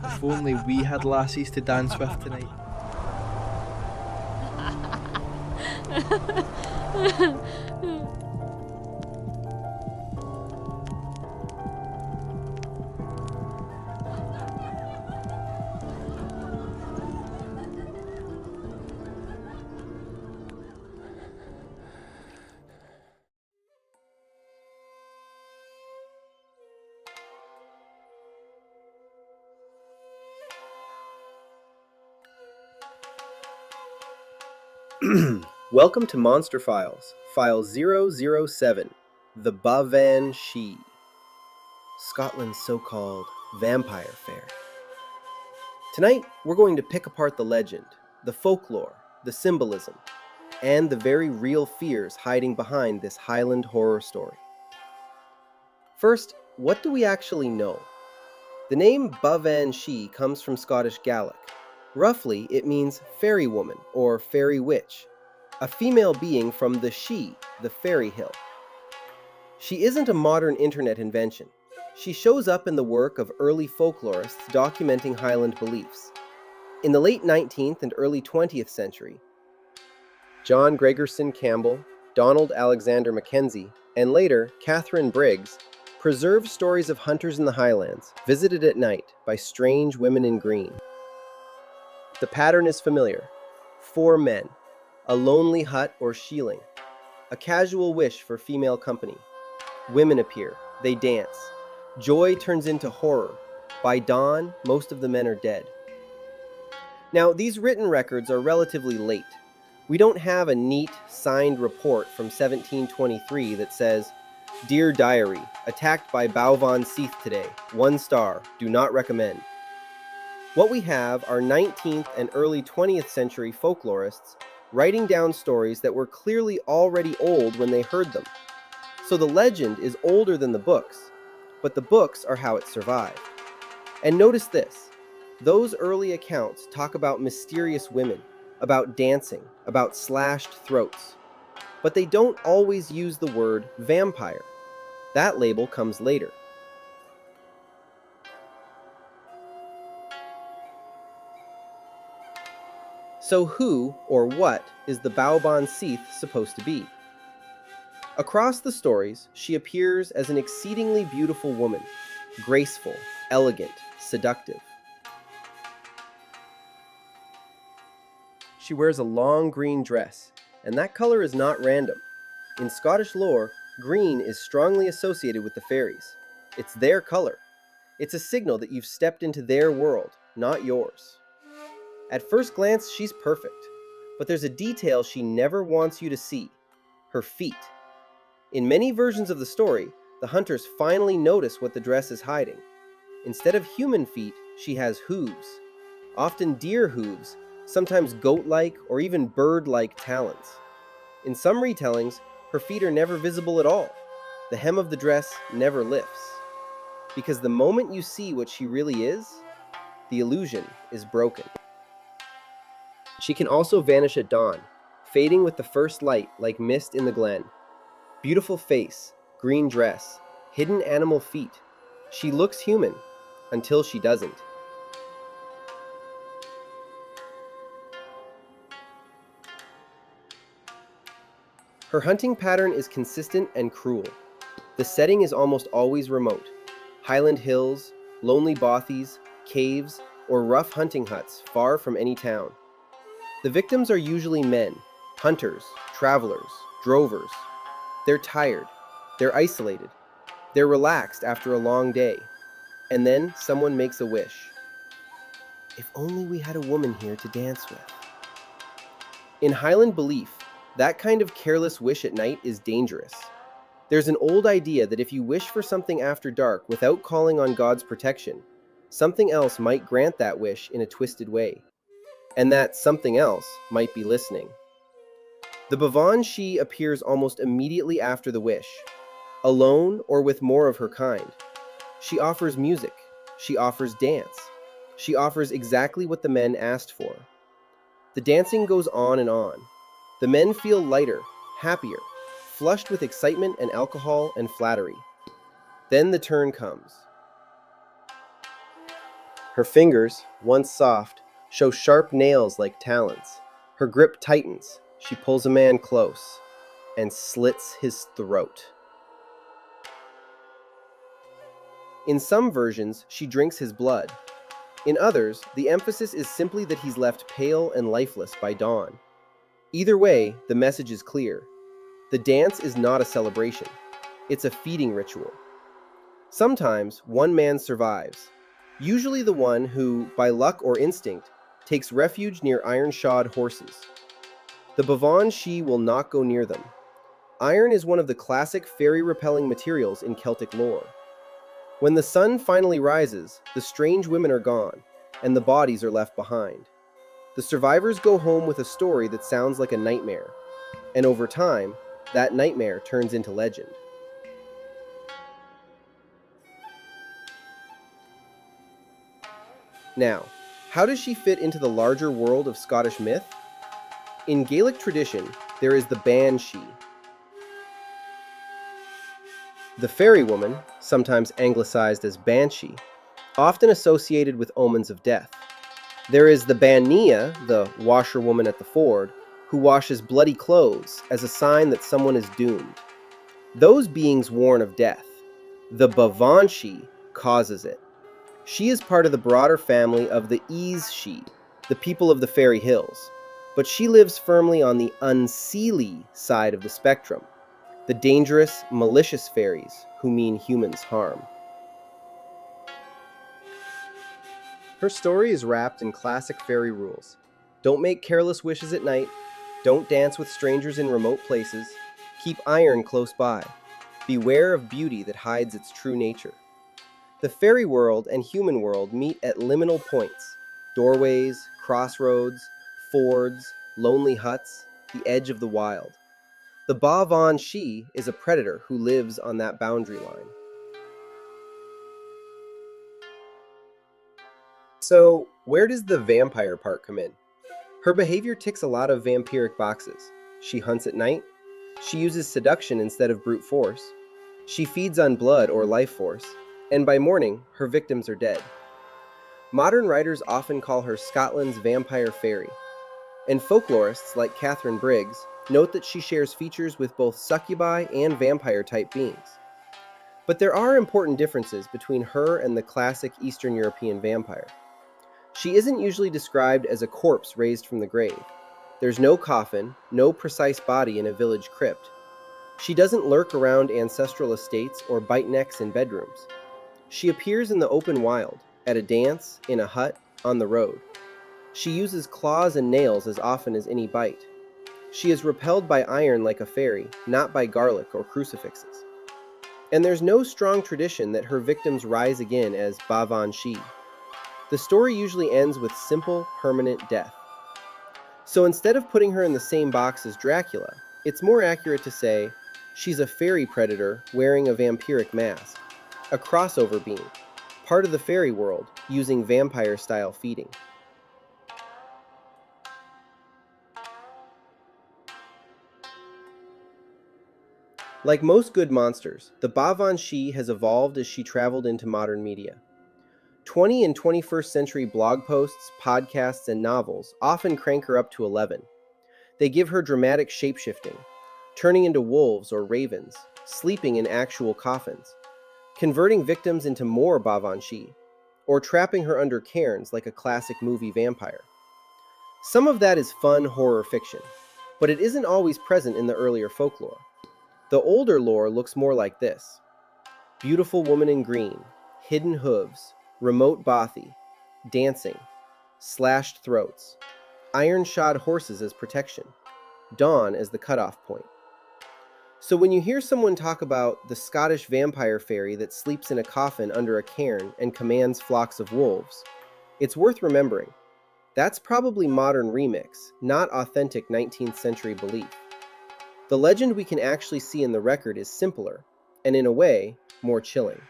If only we had lassies to dance with tonight. Welcome to Monster Files, File 007, The Bah-vahn Shee, Scotland's so-called vampire fair. Tonight, we're going to pick apart the legend, the folklore, the symbolism, and the very real fears hiding behind this Highland horror story. First, what do we actually know? The name bah-vahn Shee comes from Scottish Gaelic. Roughly, it means fairy woman or fairy witch, a female being from the Shee, the fairy hill. She isn't a modern internet invention. She shows up in the work of early folklorists documenting Highland beliefs. In the late 19th and early 20th century, John Gregerson Campbell, Donald Alexander Mackenzie, and later Catherine Briggs preserved stories of hunters in the Highlands, visited at night by strange women in green. The pattern is familiar. 4 men, a lonely hut or shieling, a casual wish for female company. Women appear, they dance. Joy turns into horror. By dawn, most of the men are dead. Now, these written records are relatively late. We don't have a neat, signed report from 1723 that says, "Dear Diary, attacked by Baobhan Sìth today, 1 star, do not recommend." What we have are 19th and early 20th century folklorists writing down stories that were clearly already old when they heard them. So the legend is older than the books, but the books are how it survived. And notice this, those early accounts talk about mysterious women, about dancing, about slashed throats. But they don't always use the word vampire. That label comes later. So who, or what, is the Baobhan Sìth supposed to be? Across the stories, she appears as an exceedingly beautiful woman, graceful, elegant, seductive. She wears a long green dress, and that color is not random. In Scottish lore, green is strongly associated with the fairies. It's their color. It's a signal that you've stepped into their world, not yours. At first glance, she's perfect, but there's a detail she never wants you to see: her feet. In many versions of the story, the hunters finally notice what the dress is hiding. Instead of human feet, she has hooves, often deer hooves, sometimes goat-like or even bird-like talons. In some retellings, her feet are never visible at all. The hem of the dress never lifts. Because the moment you see what she really is, the illusion is broken. She can also vanish at dawn, fading with the first light like mist in the glen. Beautiful face, green dress, hidden animal feet. She looks human, until she doesn't. Her hunting pattern is consistent and cruel. The setting is almost always remote. Highland hills, lonely bothies, caves, or rough hunting huts far from any town. The victims are usually men, hunters, travelers, drovers. They're tired, they're isolated, they're relaxed after a long day, and then someone makes a wish. If only we had a woman here to dance with. In Highland belief, that kind of careless wish at night is dangerous. There's an old idea that if you wish for something after dark without calling on God's protection, something else might grant that wish in a twisted way. And that something else might be listening. The bah-vahn Shee appears almost immediately after the wish, alone or with more of her kind. She offers music, she offers dance, she offers exactly what the men asked for. The dancing goes on and on. The men feel lighter, happier, flushed with excitement and alcohol and flattery. Then the turn comes. Her fingers, once soft, show sharp nails like talons. Her grip tightens. She pulls a man close and slits his throat. In some versions, she drinks his blood. In others, the emphasis is simply that he's left pale and lifeless by dawn. Either way, the message is clear. The dance is not a celebration. It's a feeding ritual. Sometimes one man survives, usually the one who, by luck or instinct, takes refuge near iron-shod horses. The bah-vahn shee will not go near them. Iron is one of the classic fairy-repelling materials in Celtic lore. When the sun finally rises, the strange women are gone, and the bodies are left behind. The survivors go home with a story that sounds like a nightmare, and over time, that nightmare turns into legend. Now, how does she fit into the larger world of Scottish myth? In Gaelic tradition, there is the banshee. The fairy woman, sometimes anglicized as banshee, often associated with omens of death. There is the Bean Nighe, the washerwoman at the ford, who washes bloody clothes as a sign that someone is doomed. Those beings warn of death. The bah-vahn shee causes it. She is part of the broader family of the shee, the people of the fairy hills, but she lives firmly on the Unseelie side of the spectrum, the dangerous, malicious fairies who mean humans harm. Her story is wrapped in classic fairy rules. Don't make careless wishes at night, don't dance with strangers in remote places, keep iron close by, beware of beauty that hides its true nature. The fairy world and human world meet at liminal points, doorways, crossroads, fords, lonely huts, the edge of the wild. The bah-vahn shee is a predator who lives on that boundary line. So, where does the vampire part come in? Her behavior ticks a lot of vampiric boxes. She hunts at night. She uses seduction instead of brute force. She feeds on blood or life force. And by morning, her victims are dead. Modern writers often call her Scotland's vampire fairy. And folklorists like Catherine Briggs note that she shares features with both succubi and vampire-type beings. But there are important differences between her and the classic Eastern European vampire. She isn't usually described as a corpse raised from the grave. There's no coffin, no precise body in a village crypt. She doesn't lurk around ancestral estates or bite necks in bedrooms. She appears in the open wild, at a dance, in a hut, on the road. She uses claws and nails as often as any bite. She is repelled by iron like a fairy, not by garlic or crucifixes. And there's no strong tradition that her victims rise again as bah-vahn shee. The story usually ends with simple, permanent death. So instead of putting her in the same box as Dracula, it's more accurate to say she's a fairy predator wearing a vampiric mask, a crossover being, part of the fairy world using vampire-style feeding. Like most good monsters, the bah-vahn shee has evolved as she traveled into modern media. 20 and 21st century blog posts, podcasts, and novels often crank her up to 11. They give her dramatic shapeshifting, turning into wolves or ravens, sleeping in actual coffins, converting victims into more bah-vahn shee, or trapping her under cairns like a classic movie vampire. Some of that is fun horror fiction, but it isn't always present in the earlier folklore. The older lore looks more like this: beautiful woman in green, hidden hooves, remote bothy, dancing, slashed throats, iron-shod horses as protection, dawn as the cutoff point. So when you hear someone talk about the Scottish vampire fairy that sleeps in a coffin under a cairn and commands flocks of wolves, it's worth remembering. That's probably modern remix, not authentic 19th century belief. The legend we can actually see in the record is simpler, and in a way, more chilling.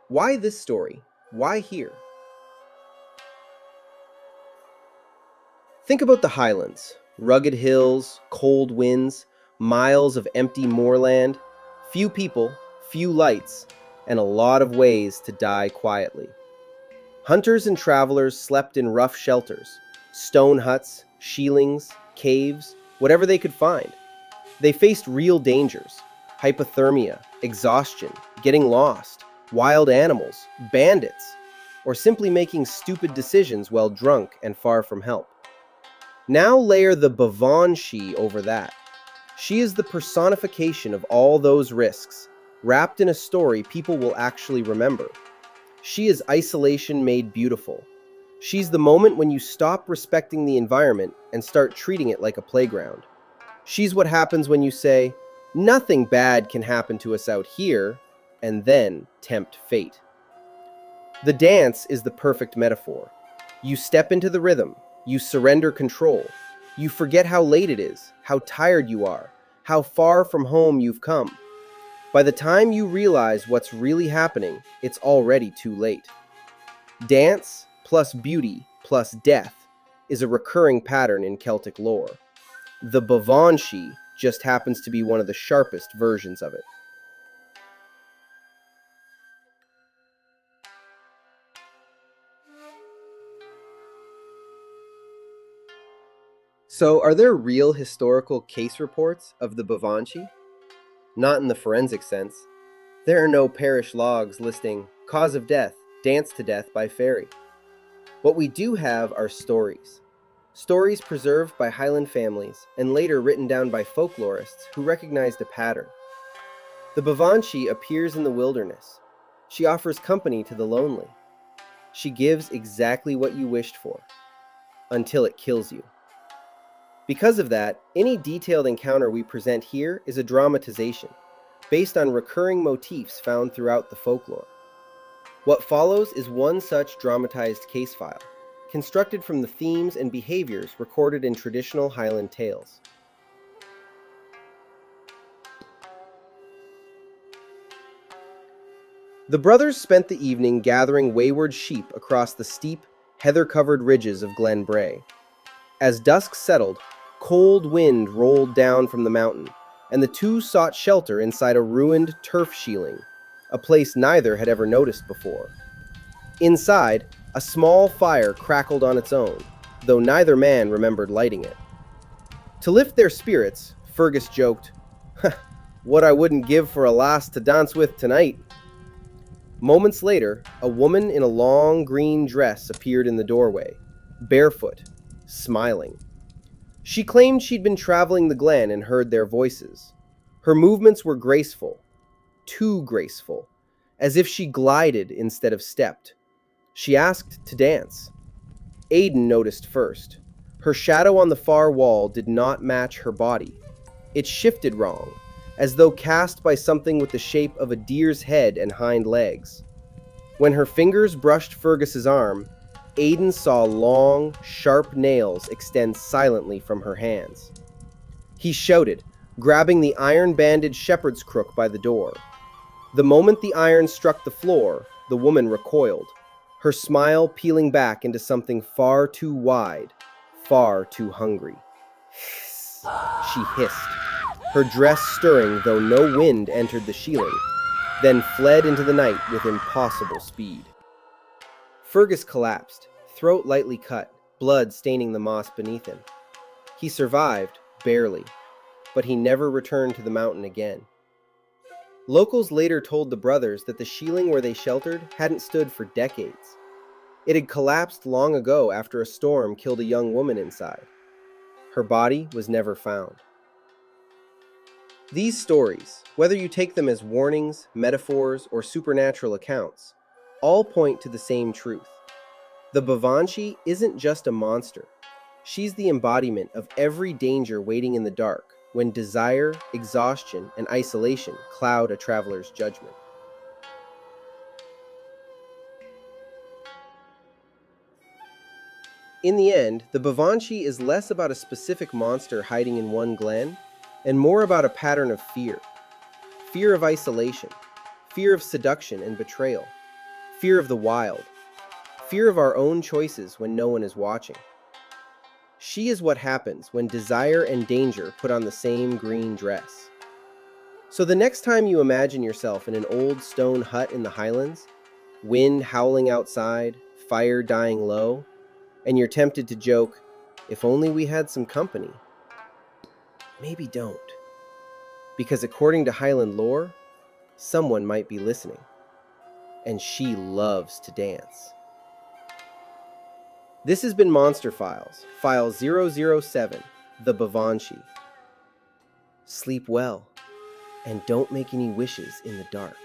Why this story? Why here? Think about the Highlands. Rugged hills, cold winds, Miles of empty moorland, few people, few lights, and a lot of ways to die quietly. Hunters and travelers slept in rough shelters, stone huts, sheelings, caves, whatever they could find. They faced real dangers: hypothermia, exhaustion, getting lost, wild animals, bandits, or simply making stupid decisions while drunk and far from help. Now layer the bah-vahn Sìth over that. She is the personification of all those risks, wrapped in a story people will actually remember. She is isolation made beautiful. She's the moment when you stop respecting the environment and start treating it like a playground. She's what happens when you say, "Nothing bad can happen to us out here," and then tempt fate. The dance is the perfect metaphor. You step into the rhythm, you surrender control, you forget how late it is, how tired you are, how far from home you've come. By the time you realize what's really happening, it's already too late. Dance plus beauty plus death is a recurring pattern in Celtic lore. The bah-vahn Sìth just happens to be one of the sharpest versions of it. So, are there real historical case reports of the bah-vahn Sìth? Not in the forensic sense. There are no parish logs listing cause of death, dance to death by fairy. What we do have are stories. Stories preserved by Highland families and later written down by folklorists who recognized a pattern. The bah-vahn Sìth appears in the wilderness. She offers company to the lonely. She gives exactly what you wished for, until it kills you. Because of that, any detailed encounter we present here is a dramatization, based on recurring motifs found throughout the folklore. What follows is one such dramatized case file, constructed from the themes and behaviors recorded in traditional Highland tales. The brothers spent the evening gathering wayward sheep across the steep, heather-covered ridges of Glen Brae. As dusk settled, cold wind rolled down from the mountain, and the two sought shelter inside a ruined turf shieling, a place neither had ever noticed before. Inside, a small fire crackled on its own, though neither man remembered lighting it. To lift their spirits, Fergus joked, "What I wouldn't give for a lass to dance with tonight." Moments later, a woman in a long green dress appeared in the doorway, barefoot, smiling. She claimed she'd been traveling the glen and heard their voices. Her movements were graceful, too graceful, as if she glided instead of stepped. She asked to dance. Aidan noticed first. Her shadow on the far wall did not match her body. It shifted wrong, as though cast by something with the shape of a deer's head and hind legs. When her fingers brushed Fergus's arm, Aidan saw long, sharp nails extend silently from her hands. He shouted, grabbing the iron-banded shepherd's crook by the door. The moment the iron struck the floor, the woman recoiled, her smile peeling back into something far too wide, far too hungry. "Hiss," she hissed, her dress stirring though no wind entered the shieling, then fled into the night with impossible speed. Fergus collapsed, throat lightly cut, blood staining the moss beneath him. He survived, barely, but he never returned to the mountain again. Locals later told the brothers that the shieling where they sheltered hadn't stood for decades. It had collapsed long ago after a storm killed a young woman inside. Her body was never found. These stories, whether you take them as warnings, metaphors, or supernatural accounts, all point to the same truth. The bah-vahn Sìth isn't just a monster. She's the embodiment of every danger waiting in the dark when desire, exhaustion, and isolation cloud a traveler's judgment. In the end, the bah-vahn Sìth is less about a specific monster hiding in one glen, and more about a pattern of fear. Fear of isolation, fear of seduction and betrayal, fear of the wild, fear of our own choices when no one is watching. She is what happens when desire and danger put on the same green dress. So the next time you imagine yourself in an old stone hut in the Highlands, wind howling outside, fire dying low, and you're tempted to joke, if only we had some company, maybe don't. Because according to Highland lore, someone might be listening, and she loves to dance. This has been Monster Files, File 007, the bah-vahn Sìth. Sleep well, and don't make any wishes in the dark.